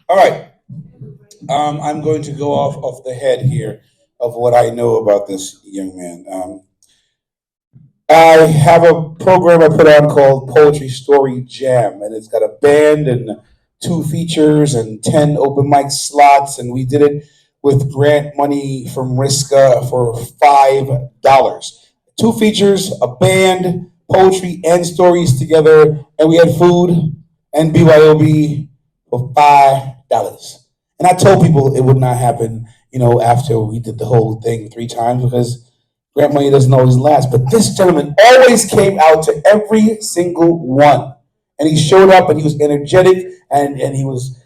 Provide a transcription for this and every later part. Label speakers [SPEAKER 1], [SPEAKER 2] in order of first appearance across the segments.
[SPEAKER 1] All right. I'm going to go off the head here of what I know about this young man. I have a program I put on called Poetry Story Jam, and it's got a band and two features and 10 open mic slots, and we did it with grant money from Riska for $5. Two features, a band, poetry, and stories together, and we had food and BYOB for $5. And I told people it would not happen, after we did the whole thing 3 times because grant money doesn't always last. But this gentleman always came out to every single one. And he showed up and he was energetic and he was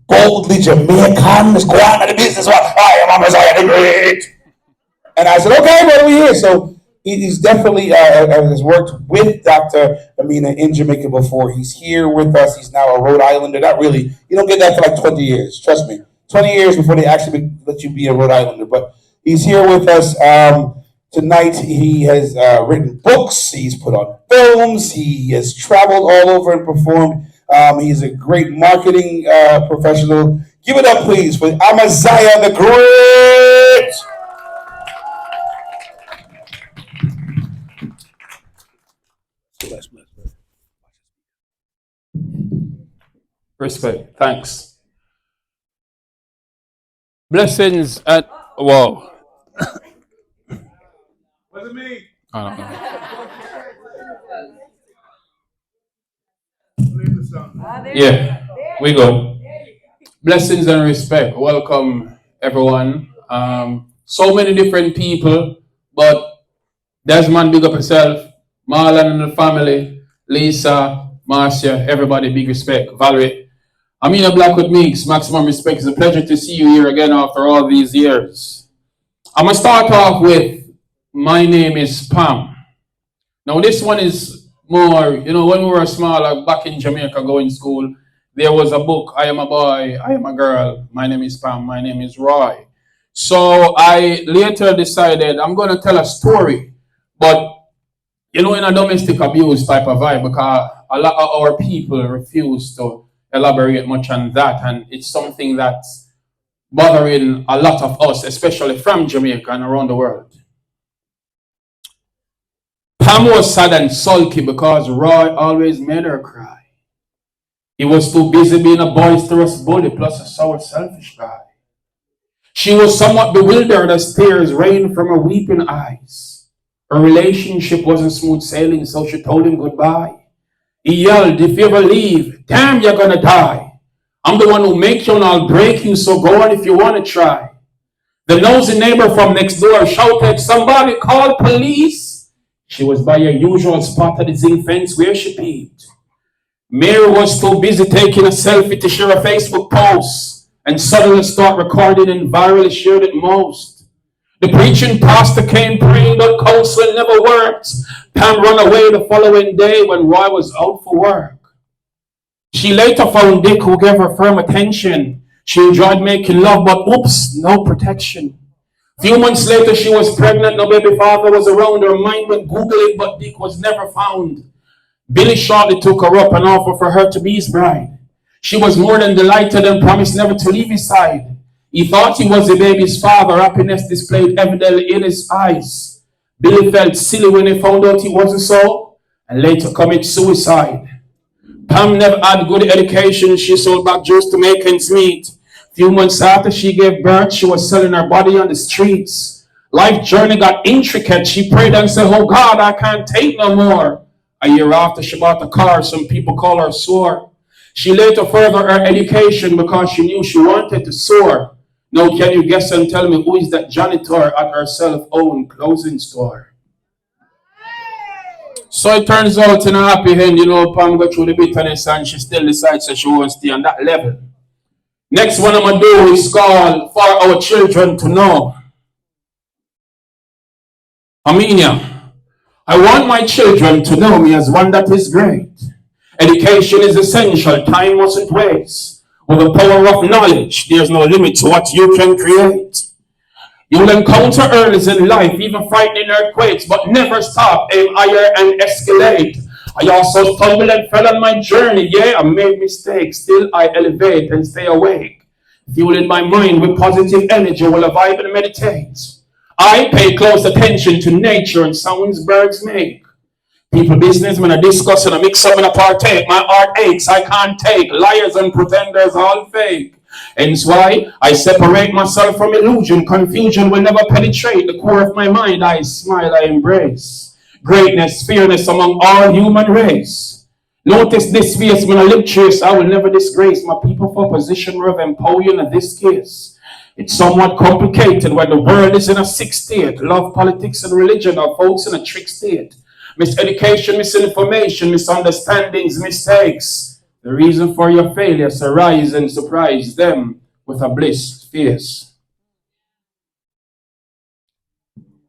[SPEAKER 1] boldly Jamaican. Let's go out of the business. I am Amaziyah the Great. And I said, okay, what are we here? So he's definitely has worked with Dr. Amina in Jamaica before. He's here with us. He's now a Rhode Islander. Not really. You don't get that for like 20 years. Trust me. 20 years before they actually let you be a Rhode Islander. But he's here with us tonight. He has written books. He's put on films. He has traveled all over and performed. He's a great marketing professional. Give it up, please, for Amaziyah the Great.
[SPEAKER 2] Respect. Thanks. Blessings and whoa.
[SPEAKER 1] What's it mean?
[SPEAKER 2] I don't know. Yeah, we go. Blessings and respect. Welcome, everyone. So many different people, but Desmond, big up yourself. Marlon and the family. Lisa, Marcia, everybody, big respect. Valerie. Amina, Blackwood, Meeks, maximum respect. It's a pleasure to see you here again after all these years. I'm going to start off with, my name is Pam. Now this one is more, when we were small, like back in Jamaica going to school, there was a book, I am a boy, I am a girl, my name is Pam, my name is Roy. So I later decided I'm going to tell a story, but in a domestic abuse type of vibe, because a lot of our people refuse to elaborate much on that, and it's something that's bothering a lot of us, especially from Jamaica and around the world. Pam was sad and sulky because Roy always made her cry. He was too busy being a boisterous bully plus a sour, selfish guy. She was somewhat bewildered as tears rained from her weeping eyes. Her relationship wasn't smooth sailing, so she told him goodbye. He yelled, if you ever leave, damn, you're gonna die. I'm the one who make you and I'll break you, so go on if you wanna try. The nosy neighbor from next door shouted, somebody call police. She was by her usual spot at the zinc fence where she peeped. Mary was too busy taking a selfie to share a Facebook post and suddenly start recording and virally shared it most. The preaching pastor came praying, but counseling never worked. Pam ran away the following day when Roy was out for work. She later found Dick, who gave her firm attention. She enjoyed making love, but oops, no protection. A few months later, she was pregnant. No baby father was around. Her mind went Googling, but Dick was never found. Billy shortly took her up and offered for her to be his bride. She was more than delighted and promised never to leave his side. He thought he was the baby's father. Happiness displayed evidently in his eyes. Billy felt silly when he found out he wasn't so, and later committed suicide. Pam never had good education. She sold back juice to make ends meet. A few months after she gave birth, she was selling her body on the streets. Life journey got intricate. She prayed and said, oh God, I can't take no more. A year after she bought a car, some people call her sore. She later furthered her education because she knew she wanted to soar. Now can you guess and tell me who is that janitor at her self-owned clothing store? So it turns out in a happy end, Pam got through the bitterness and she still decides that she won't stay on that level. Next one I'm going to do is called For Our Children to Know. Amina, I want my children to know me as one that is great. Education is essential, time mustn't waste. With the power of knowledge, there's no limit to what you can create. You will encounter earnings in life, even frightening earthquakes, but never stop, aim higher and escalate. I also stumbled and fell on my journey. Yeah, I made mistakes. Still, I elevate and stay awake. Fueling my mind with positive energy while I vibe and meditate. I pay close attention to nature and sounds birds make. People business, when I discuss and I mix up and I partake. My heart aches, I can't take. Liars and pretenders, all fake. Hence why I separate myself from illusion. Confusion will never penetrate the core of my mind. I smile, I embrace greatness, fearness among all human race. Notice this face when I live trace. I will never disgrace my people for position of empowering in this case. It's somewhat complicated when the world is in a sick state. Love, politics, and religion are folks in a trick state. Miseducation, misinformation, misunderstandings, mistakes. The reason for your failures arise and surprise them with a bliss fierce.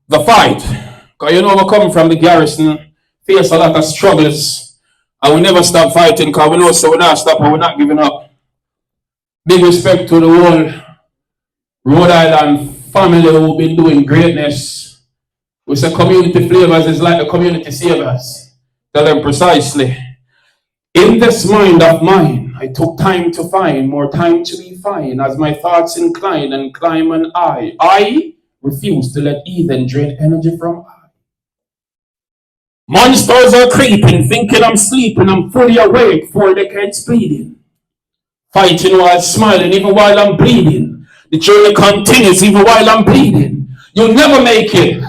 [SPEAKER 2] The fight. Because you know we come from the garrison, face a lot of struggles, and we never stop fighting because we know so we're not stopping, we're not giving up. Big respect to the whole Rhode Island family who've been doing greatness. We say community flavors is like the community savers. Tell them precisely. In this mind of mine, I took time to find, more time to be fine, as my thoughts incline and climb an I refuse to let heathen drain energy from I. Monsters are creeping, thinking I'm sleeping, I'm fully awake, 4 decades bleeding. Fighting while smiling, even while I'm bleeding. The journey continues, even while I'm bleeding. You'll never make it.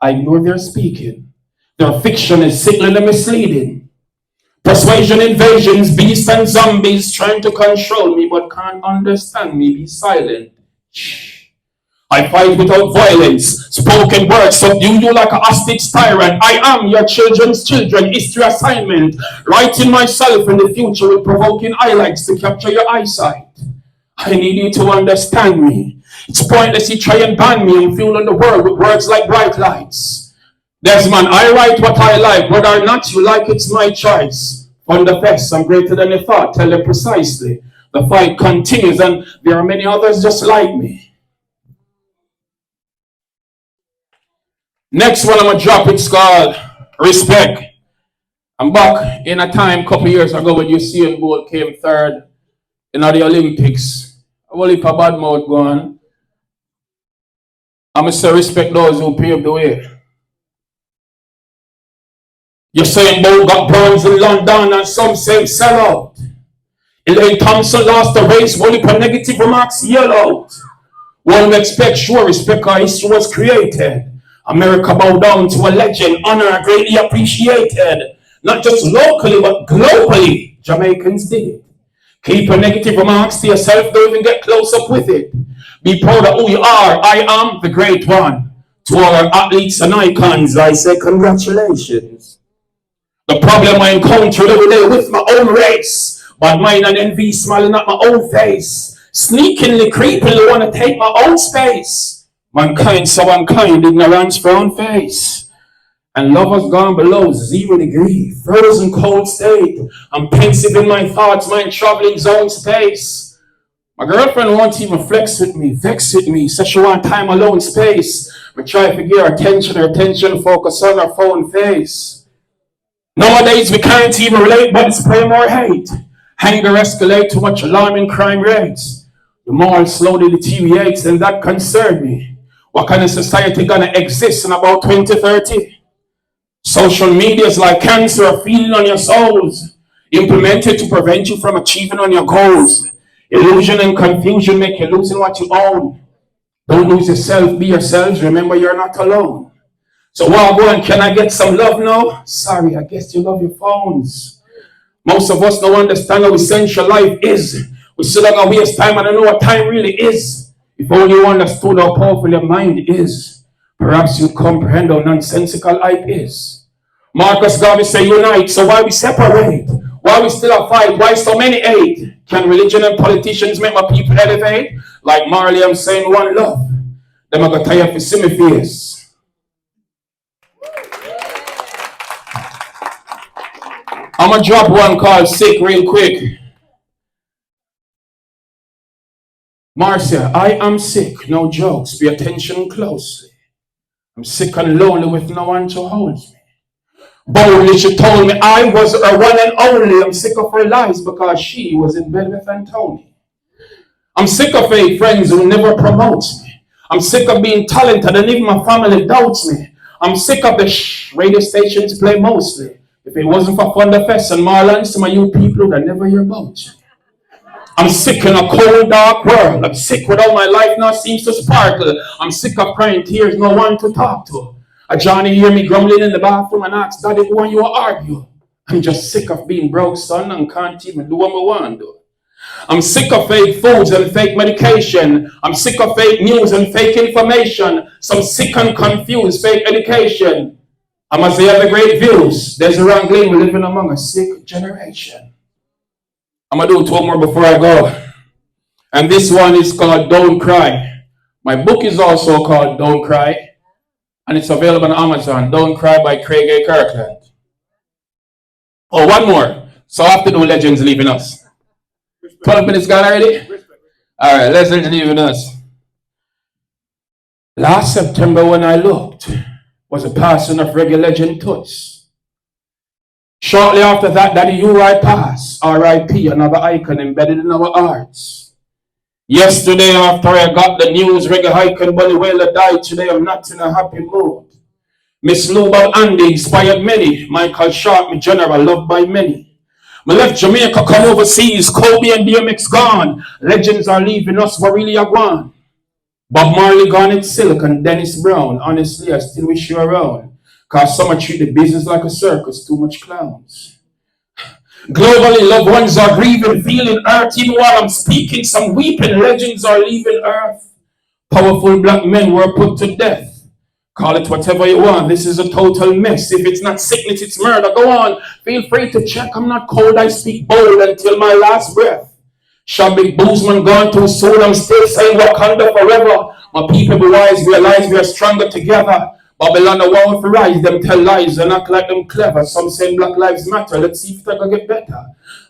[SPEAKER 2] I ignore their speaking. Their fiction is sickly and misleading. Persuasion, invasions, beasts and zombies trying to control me, but can't understand me. Be silent. Shh. I fight without violence. Spoken words subdue you like a hostage tyrant. I am your children's children. History assignment. Writing myself in the future with provoking highlights to capture your eyesight. I need you to understand me. It's pointless you try and ban me and fuel on the world with words like bright lights. Desmond, I write what I like. Whether or not you like, it's my choice. FundaFest, I'm greater than you thought. Tell them precisely. The fight continues and there are many others just like me. Next one I'm going to drop, it's called Respect. I'm back in a time a couple years ago when Usain Bolt came third in the Olympics. I will leave a bad mouth going. I'm going to say respect those who paved the way. Usain Bolt got bronze in London and some say sell out. Elaine Thompson lost the race, only for negative remarks yell out. One would expect sure respect our history was created. America bowed down to a legend, honor greatly appreciated. Not just locally, but globally, Jamaicans did it. Keep your negative remarks to yourself, don't even get close up with it. Be proud of who you are. I am the great one. To all our athletes and icons, I say congratulations. The problem I encounter every day with my own race, but mine and envy smiling at my own face, sneakingly, creepily want to take my own space. Mankind so unkind, ignorance brown face. And love has gone below 0 degree, frozen cold state. I'm pensive in my thoughts, mind traveling zone space. My girlfriend won't even flex with me, vex with me, says she want time alone space. We try to get her attention focus on her phone face. Nowadays we can't even relate, but spray more hate. Anger escalate to much alarming crime rates. The moral slowly deteriorates, and that concerns me. What kind of society gonna exist in about 2030? Social media is like cancer feeding on your souls, implemented to prevent you from achieving on your goals. Illusion and confusion make you losing what you own. Don't lose yourself, be yourselves, remember you're not alone. So while going, can I get some love now? Sorry, I guess you love your phones. Most of us don't understand how essential life is. We still gonna waste time, I don't know what time really is. If only you understood how powerful your mind is, perhaps you'd comprehend how nonsensical hype is. Marcus Garvey say unite, so why we separate? Why we still a fight? Why so many hate? Can religion and politicians make my people elevate? Like Marley, I'm saying one love. Them I got tired to see me face. I'm gonna drop one called Sick real quick. Marcia, I am sick, no jokes, pay attention closely. I'm sick and lonely with no one to hold me. Boldly she told me I was her one and only. I'm sick of her lies because she was in bed with Antonia. I'm sick of fake friends who never promotes me. I'm sick of being talented and even my family doubts me. I'm sick of the radio stations play mostly. If it wasn't for FundaFest and Marlon, some of you people would never hear about you. I'm sick in a cold, dark world. I'm sick without my life now seems to sparkle. I'm sick of crying tears, no one to talk to. A Johnny hear me grumbling in the bathroom and ask, Daddy, who want you to argue? I'm just sick of being broke, son, and can't even do what I want to do. I'm sick of fake foods and fake medication. I'm sick of fake news and fake information. Some sick and confused fake education. Amaziyah the great views. Desmond Ranglin, we're living among a sick generation. I'm going to do two more before I go. And this one is called Don't Cry. My book is also called Don't Cry. And it's available on Amazon. Don't Cry by Craig A. Kirkland. Oh, one more. So afternoon legends leaving us. 12 minutes gone already? Alright, legends leaving us. Last September when I looked was a passing of reggae legend Toots. Shortly after that, Daddy Uri passed. R.I.P. Another icon embedded in our hearts. Yesterday after I got the news, reggae icon Bunny Wailer died. Today I'm not in a happy mood. Miss Lubal Andy inspired many. Michael Sharp, my general, loved by many. I left Jamaica, come overseas. Kobe and DMX gone. Legends are leaving us, what really are gone. Bob Marley gone in silk and Dennis Brown. Honestly, I still wish you around. Cause some treat the business like a circus, too much clowns. Globally, loved ones are grieving, feeling hurt. Even while I'm speaking, some weeping legends are leaving earth. Powerful black men were put to death. Call it whatever you want. This is a total mess. If it's not sickness, it's murder. Go on. Feel free to check. I'm not cold. I speak bold until my last breath. Shabby Boozman gone too soon. I'm still saying Wakanda forever. My people be wise, realize we are stronger together. Babylon the war for rise. Them tell lies and act like them clever. Some say Black Lives Matter. Let's see if they can get better.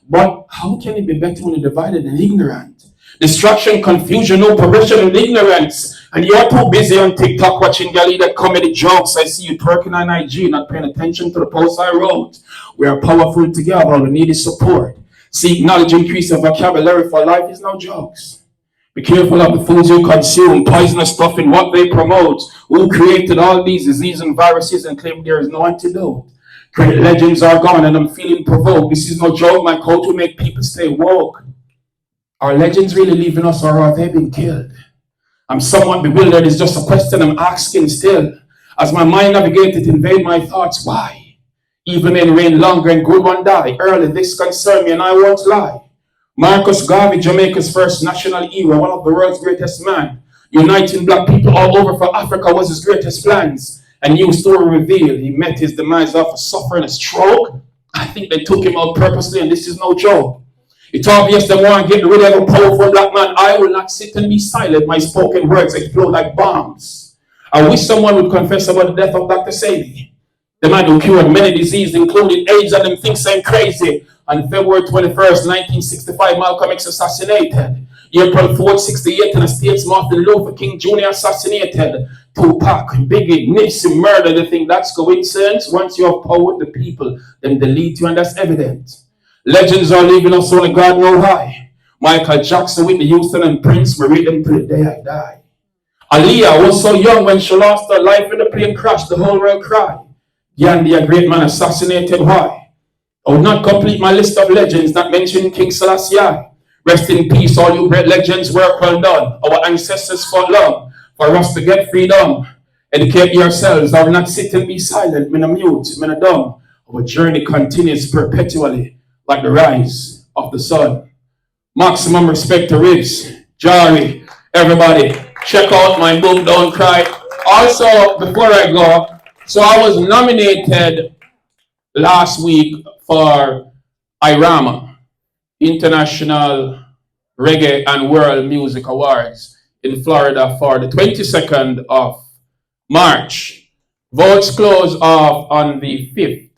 [SPEAKER 2] But how can it be better when you're divided and ignorant? Distraction, confusion, oppression, and ignorance. And you're too busy on TikTok watching that comedy jokes. I see you twerking on IG, not paying attention to the post I wrote. We are powerful together. All we need is support. Seek knowledge, increase of vocabulary for life is no jokes. Be careful of the foods you consume, poisonous stuff in what they promote. Who created all these diseases and viruses and claim there is no antidote? Great legends are gone and I'm feeling provoked. This is no joke. My code will make people stay woke. Are legends really leaving us or have they been killed? I'm somewhat bewildered. It's just a question I'm asking still. As my mind navigated, invade my thoughts. Why? Even men reign longer and good one die. Early, this concerned me and I won't lie. Marcus Garvey, Jamaica's first national hero, one of the world's greatest men. Uniting black people all over for Africa was his greatest plans. A new story revealed. He met his demise after suffering a stroke. I think they took him out purposely and this is no joke. It's obvious they want to get rid of a powerful black man. I will not sit and be silent. My spoken words explode like bombs. I wish someone would confess about the death of Dr. Sadie. The man who cured many diseases, including AIDS, and them things I'm crazy. On February 21st, 1965, Malcolm X assassinated. April 4th, 68, in the States, Martin Luther King Jr. assassinated. Tupac, Biggie, Nipsey murdered. They think that's coincidence. Once you have power with the people, then delete you, and that's evident. Legends are leaving us, only God know why. Michael Jackson, Whitney Houston, and Prince, we read them till the day I die. Aaliyah was so young when she lost her life in the plane crash, the whole world cried. Gandhi, a great man, assassinated. Why? I would not complete my list of legends, not mentioning King Selassie. Rest in peace, all you great legends, work well done. Our ancestors fought long for us to get freedom. Educate yourselves. I will not sit and be silent, men are mute, men are dumb. Our journey continues perpetually, like the rise of the sun. Maximum respect to Ribs, Jari, everybody. Check out my book, Don't Cry. Also, before I go, so I was nominated last week for IRAMA, International Reggae and World Music Awards in Florida for the 22nd of March. Votes close off on the 5th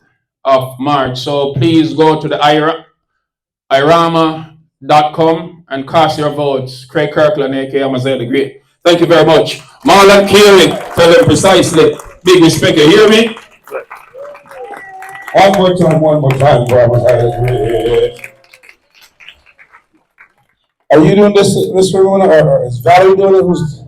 [SPEAKER 2] of March. So please go to the irama.org Come and cast your votes. Craig Kirkland, aka Amaziyah the Great. Thank you very much. Marlon Carey, tell them precisely. Big respect, you hear me?
[SPEAKER 1] One more time, for Amaziyah the Great. Are you doing this for everyone, or is Valerie doing it? Who's